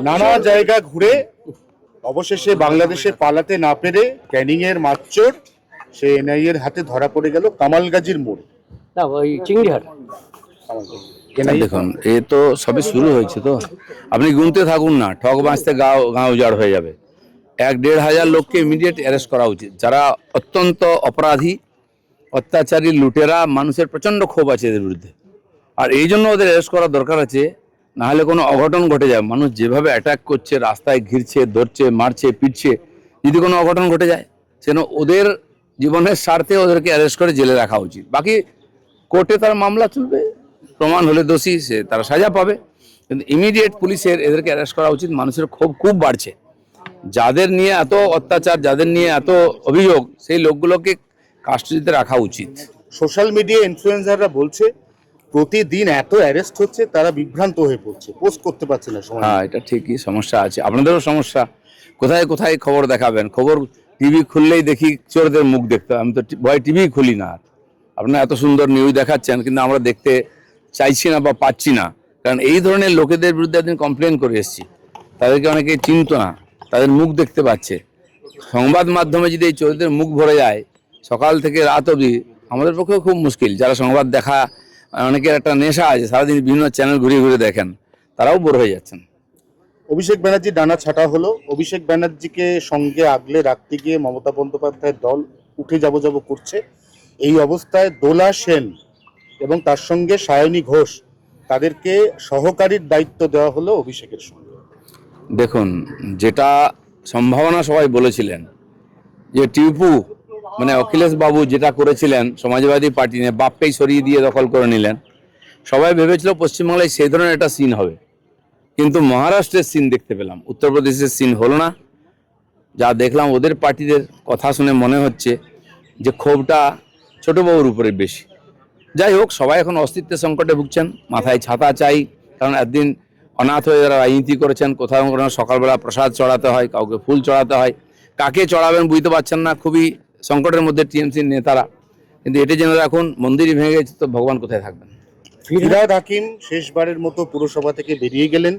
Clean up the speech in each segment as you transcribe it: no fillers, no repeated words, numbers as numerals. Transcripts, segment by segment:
নানা জায়গা ঘুরে অবশেষে বাংলাদেশে পালাতে না পেরে ক্যানিং এর মাতচোর সে এনআইএ এর হাতে ধরা পড়ে গেল কামালগাজীর মোড়ে। না ওই চিংড়িহাট। দেখুন এ তো সবে শুরু হয়েছে, তো আপনি গুনতে থাকুন না, ঠক বাঁচতে গাঁও উজাড় হয়ে যাবে। 1-1.5 লোককে ইমিডিয়েট অ্যারেস্ট করা উচিত, যারা অত্যন্ত অপরাধী, অত্যাচারী, লুটেরা। মানুষের প্রচণ্ড ক্ষোভ আছে এদের বিরুদ্ধে, আর এই জন্য ওদের অ্যারেস্ট করা দরকার আছে। না হলে কোনো অঘটন ঘটে যায়, মানুষ যেভাবে অ্যাটাক করছে, রাস্তায় ঘিরছে, ধরছে, মারছে, পিটছে, যদি কোনো অঘটন ঘটে যায় সেন ওদের জীবনের স্বার্থে ওদেরকে অ্যারেস্ট করে জেলে রাখা উচিত। বাকি কোর্টে তার মামলা চলবে, প্রমাণ হলে দোষী সে তারা সাজা পাবে, কিন্তু ইমিডিয়েট পুলিশের এদেরকে অ্যারেস্ট করা উচিত। মানুষের ক্ষোভ খুব বাড়ছে, যাদের নিয়ে এত অত্যাচার, যাদের নিয়ে এত অভিযোগ, সেই লোকগুলোকে কাস্টডিতে রাখা উচিত। সোশ্যাল মিডিয়া ইনফ্লুয়েন্সাররা বলছে প্রতিদিন এত অ্যারেস্ট হচ্ছে, তারা বিভ্রান্ত হয়ে পড়ছে, পোস্ট করতে পারছে না সময়। হ্যাঁ, এটা ঠিকই, সমস্যা আছে, আপনাদেরও সমস্যা। কোথায় কোথায় খবর দেখাবেন? খবর টিভি খুললেই দেখি চোরদের মুখ দেখতে, আমি তো ভয় টিভি খুলি না। আপনারা এত সুন্দর নিউজ দেখাচ্ছেন, কিন্তু আমরা দেখতে চাইছি না বা পাচ্ছি না, কারণ এই ধরনের লোকেদের বিরুদ্ধে একদিন কমপ্লেন করে এসেছি। তাদেরকে অনেকে চিনত না, তাদের মুখ দেখতে পাচ্ছে। সংবাদ মাধ্যমে যদি এই চোরদের মুখ ভরে যায় সকাল থেকে রাত অবধি, আমাদের পক্ষেও খুব মুশকিল। যারা সংবাদ দেখা, অনেকের একটা নেশা আছে, সারাদিন বিভিন্ন চ্যানেল ঘুরিয়ে ঘুরে দেখেন, তারাও বোর হয়ে যাচ্ছেন। অভিষেক ব্যানার্জি ডানা ছাটা হলো। অভিষেক ব্যানার্জিকে সঙ্গে আগলে রাখতে গিয়ে মমতা বন্দ্যোপাধ্যায়ের দল উঠে যাব করছে। এই অবস্থায় দোলা সেন এবং তার সঙ্গে সায়নী ঘোষ, তাদেরকে সহকারীর দায়িত্ব দেওয়া হলো অভিষেকের সঙ্গে। দেখুন, যেটা সম্ভাবনা সবাই বলেছিলেন যে টিপু মানে অখিলেশ বাবু যেটা করেছিলেন সমাজবাদী পার্টি নিয়ে, বাপকেই সরিয়ে দিয়ে দখল করে নিলেন, সবাই ভেবেছিল পশ্চিমবাংলায় সেই ধরনের একটা সিন হবে, কিন্তু মহারাষ্ট্রের সিন দেখতে পেলাম, উত্তরপ্রদেশের সিন হলো না। যা দেখলাম ওদের পার্টিদের কথা শুনে মনে হচ্ছে যে ক্ষোভটা ছোটবাবুর উপরে বেশি। যাই হোক, সবাই এখন অস্তিত্বের সংকটে ভুগছেন, মাথায় ছাতা চাই, কারণ একদিন অনাথ হয়ে যারা রাজনীতি করেছেন, কোথাও কোনো সকালবেলা প্রসাদ চড়াতে হয়, কাউকে ফুল চড়াতে হয়, কাকে চড়াবেন বুঝতে পারছেন না, খুবই সংকটের মধ্যে টিএমসির নেতারা। কিন্তু এটা জেনে রাখুন, মন্দিরই ভেঙে গেছে তো ভগবান কোথায় থাকবেন। ফিরহাদ হাকিম শেষবারের মতো পুরসভা থেকে বেরিয়ে গেলেন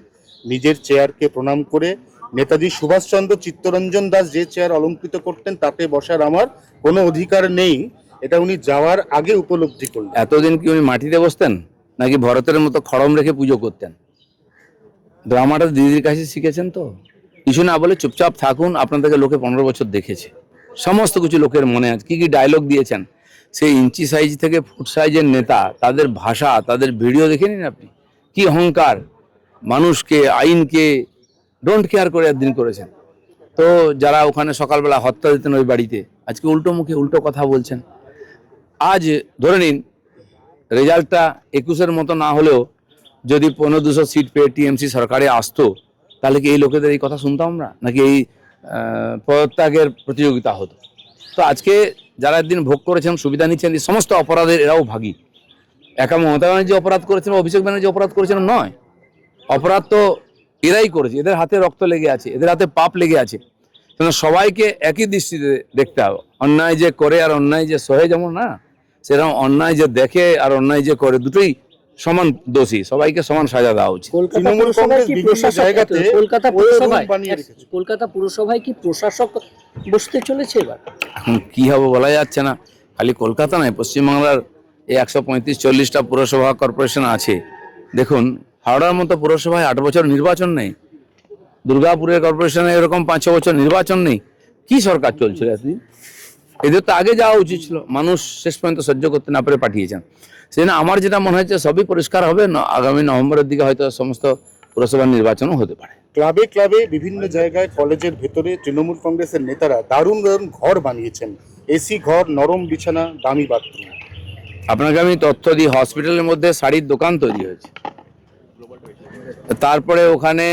নিজের চেয়ারকে প্রণাম করে। নেতাজি সুভাষচন্দ্র চিত্তরঞ্জন দাস যে চেয়ার অলঙ্কৃত করতেন তাতে বসার আমার কোনো অধিকার নেই, এটা উনি যাওয়ার আগে উপলব্ধি করলেন। এতদিন কি উনি মাটিতে বসতেন, নাকি ভরতের মতো খড়ম রেখে পুজো করতেন? ড্রামাটা দিদির কাছে শিখেছেন, তো কিছু না বলে চুপচাপ থাকুন। আপনাদেরকে লোকে 15 বছর দেখেছে, সমস্ত কিছু লোকের মনে আছে। কি কি ডায়লগ দিয়েছেন, সেই ইঞ্চি সাইজ থেকে ফুট সাইজের নেতা, তাদের ভাষা, তাদের ভিডিও দেখে নিন আপনি, কি অহংকার, মানুষকে, আইনকে ডোন্ট কেয়ার করে একদিন করেছেন। তো যারা ওখানে সকালবেলা হত্যা দিতেন ওই বাড়িতে, আজকে উল্টো মুখে উল্টো কথা বলছেন। আজ ধরে নিন রেজাল্টটা 21-এর মতো না হলেও যদি 1500 সিট পেয়ে টিএমসি সরকারে আসতো, তাহলে কি এই লোকেদের এই কথা শুনতাম আমরা, নাকি এই পদত্যাগের প্রতিযোগিতা হতো? তো আজকে যারা একদিন ভোগ করেছেন, সুবিধা নিচ্ছেন, এই সমস্ত অপরাধের এরাও ভাগী। একা মমতা ব্যানার্জি অপরাধ করেছেন, অভিষেক ব্যানার্জি অপরাধ করেছেন নয়, অপরাধ তো এরাই করেছে। এদের হাতে রক্ত লেগে আছে, এদের হাতে পাপ লেগে আছে। সবাইকে একই দৃষ্টিতে দেখতে হবে। অন্যায় যে করে আর অন্যায় যে সহে যেমন না, সেরকম অন্যায় যে দেখে আর অন্যায় যে করে, দুটোই সমান দোষী, সবাইকে সমান সাজা দেওয়া উচিত। কলকাতা পুরসভায় কি প্রশাসক বসতে চলেছে এবার? এখন কি হবে বলা যাচ্ছে না। খালি কলকাতা নয়, পশ্চিমবাংলার এই 135-40টা পুরসভা কর্পোরেশন আছে। দেখুন, হাওড়ার মতো পুরসভায় 8 বছর নির্বাচন নেই, দুর্গাপুরের কর্পোরেশনে এরকম 5-6 বছর নির্বাচন নেই। কি সরকার চলছিল এতদিন? এদের তো আগে যাওয়া উচিত ছিল, মানুষ শেষ পর্যন্ত সহ্য করতে না পেরে পাঠিয়েছেন। সেজন্য আমার যেটা মনে হচ্ছে সবই পরিষ্কার হবে, আগামী নভেম্বরের দিকে হয়তো সমস্ত পুরসভার নির্বাচনও হতে পারে। ক্লাবে ক্লাবে বিভিন্ন জায়গায়, কলেজের ভেতরে তৃণমূল কংগ্রেসের নেতারা দারুণ দারুণ ঘর বানিয়েছেন, এসি ঘর, নরম বিছানা, দামি বাথরুম। আপনাকে আমি তথ্য দিই, হসপিটালের মধ্যে শাড়ির দোকান তৈরি হয়েছে, তারপরে ওখানে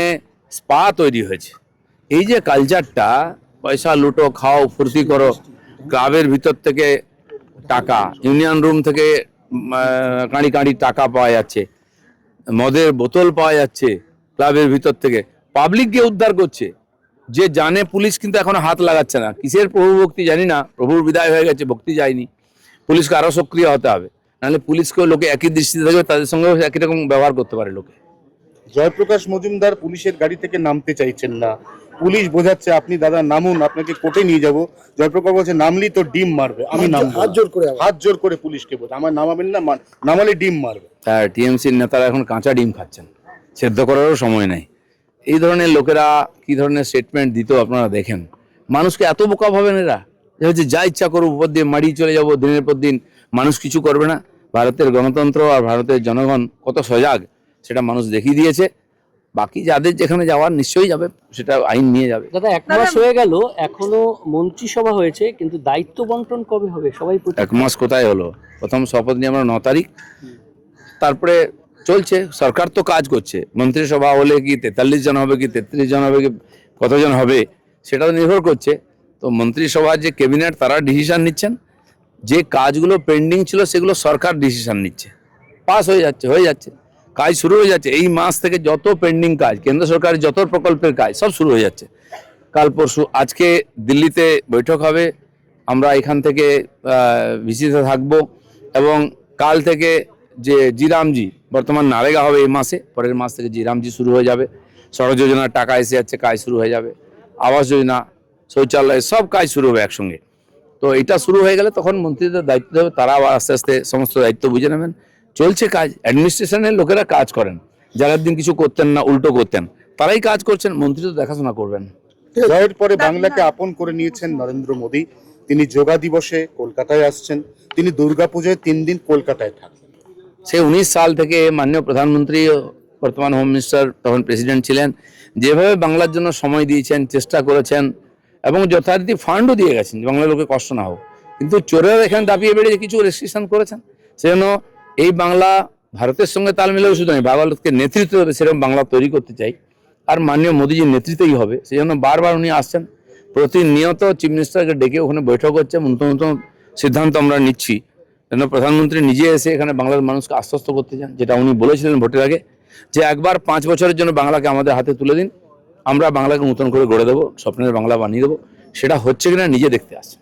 স্পা তৈরি হয়েছে। এই যে কালচারটা, পয়সা লুটো, খাও, ফুর্তি করো, ক্লাবের ভিতর থেকে টাকা, ইউনিয়ন রুম থেকে কাঁড়ি কাঁড়ি টাকা পাওয়া যাচ্ছে, মদের বোতল পাওয়া যাচ্ছে ক্লাবের ভিতর থেকে, পাবলিককে উদ্ধার করছে। যে জানে পুলিশ কিন্তু এখনো হাত লাগাচ্ছে না। কিসের প্রভু ভক্তি জানি না, প্রভুর বিদায় হয়ে গেছে, ভক্তি যায়নি। পুলিশকে আরো সক্রিয় হতে হবে, নাহলে পুলিশকেও লোকে একই দৃষ্টিতে থাকবে, তাদের সঙ্গেও একই রকম ব্যবহার করতে পারে লোকে। জয়প্রকাশ মজুমদার পুলিশের গাড়ি থেকে নামতে চাইছেন না, পুলিশ বোঝাচ্ছে আপনি দাদা নামুন, আপনাকে কোর্টে নিয়ে যাব। জয়প্রকাশ বলছে নামলি তো ডিম মারবে, আমি নামবো না। হাত জোর করে পুলিশকে বলছে আমার নামাবেন না, নামালে ডিম মারবে। হ্যাঁ, টিএমসির নেতারা এখন কাঁচা ডিম খাচ্ছেন, সেদ্ধ করারও সময় নেই। এই ধরনের লোকেরা কি ধরনের স্টেটমেন্ট দিত আপনারা দেখেন। মানুষকে এত বোকা ভাবেন এরা, যে হচ্ছে যা ইচ্ছা করবো উপর দিয়ে মারিয়ে চলে যাব, দিনের পর দিন মানুষ কিছু করবে না। ভারতের গণতন্ত্র আর ভারতের জনগণ কত সজাগ সেটা মানুষ দেখিয়ে দিয়েছে। বাকি যাদের যেখানে যাওয়ার নিশ্চয়ই যাবে, সেটা আইন নিয়ে যাবে। দাদা 1 মাস হয়ে গেল, এখনো মন্ত্রিসভা হয়েছে, কিন্তু দায়িত্ব বন্টন কবে হবে? সবাই 1 মাস কোথায় হলো? প্রথম শপথ নিয়ে আমরা 9 তারিখ, তারপরে চলছে। সরকার তো কাজ করছে, মন্ত্রিসভা হলে কি 43 জন হবে, কি 33 জন হবে, কি কতজন হবে সেটা তো নির্ভর করছে। তো মন্ত্রিসভার যে ক্যাবিনেট তারা ডিসিশন নিচ্ছেন, যে কাজগুলো পেন্ডিং ছিল সেগুলো সরকার ডিসিশন নিচ্ছে, পাস হয়ে যাচ্ছে, কাজ শুরু হয়ে যাচ্ছে। এই মাস থেকে যত পেন্ডিং কাজ, কেন্দ্র সরকারের যত প্রকল্পের কাজ সব শুরু হয়ে যাচ্ছে। কাল পরশু আজকে দিল্লিতে বৈঠক হবে, আমরা এখান থেকে ভিসিতে থাকবো, এবং কাল থেকে যে জিরামজি, বর্তমান নারেগা হবে এই মাসে, পরের মাস থেকে জিরামজি শুরু হয়ে যাবে। সড়ক যোজনার টাকা এসে যাচ্ছে, কাজ শুরু হয়ে যাবে। আবাস যোজনা, শৌচালয়, সব কাজ শুরু হবে একসঙ্গে। তো এটা শুরু হয়ে গেলে তখন মন্ত্রীদের দায়িত্ব দেবে, তারা আবার আস্তে আস্তে সমস্ত দায়িত্ব বুঝে নেবেন। চলছে কাজ, অ্যাডমিনিস্ট্রেশনের লোকেরা কাজ করেন, যারা দিন কিছু করতেন না উল্টো করতেন, তারাই কাজ করছেন, মন্ত্রী তো দেখাশোনা করবেন। জয়ের পরে বাংলাকে আপন করে নিয়েছেন নরেন্দ্র মোদী। তিনি যোগা দিবসে কলকাতায় আসছেন, তিনি দুর্গাপুজোয় 3 দিন কলকাতায় থাকবেন। সে 19 সাল থেকে মাননীয় প্রধানমন্ত্রী, বর্তমান হোম মিনিস্টার, তখন প্রেসিডেন্ট ছিলেন, যেভাবে বাংলার জন্য সময় দিয়েছেন, চেষ্টা করেছেন, এবং যথারীতি ফান্ডও দিয়ে গেছেন যে বাংলার লোকে কষ্ট না হোক। কিন্তু চোরেরা এখানে দাপিয়ে বেড়ে কিছু রেস্ট্রিকশন করেছেন, সেজন্য এই বাংলা ভারতের সঙ্গে তাল মিলেও শুধু নয়, ভারতকে নেতৃত্ব দেবে সেরকম বাংলা তৈরি করতে চাই, আর মাননীয় মোদীজির নেতৃত্বেই হবে। সেই জন্য বারবার উনি আসছেন, প্রতিনিয়ত চিফ মিনিস্টারকে ডেকে ওখানে বৈঠক হচ্ছে, নতুন নতুন সিদ্ধান্ত আমরা নিচ্ছি। যেন প্রধানমন্ত্রী নিজে এসে এখানে বাংলার মানুষকে আশ্বস্ত করতে চান, যেটা উনি বলেছিলেন ভোটের আগে, যে একবার 5 বছরের জন্য বাংলাকে আমাদের হাতে তুলে দিন, আমরা বাংলাকে নতুন করে গড়ে দেবো, স্বপ্নের বাংলা বানিয়ে দেবো। সেটা হচ্ছে কিনা নিজে দেখতে আসছে।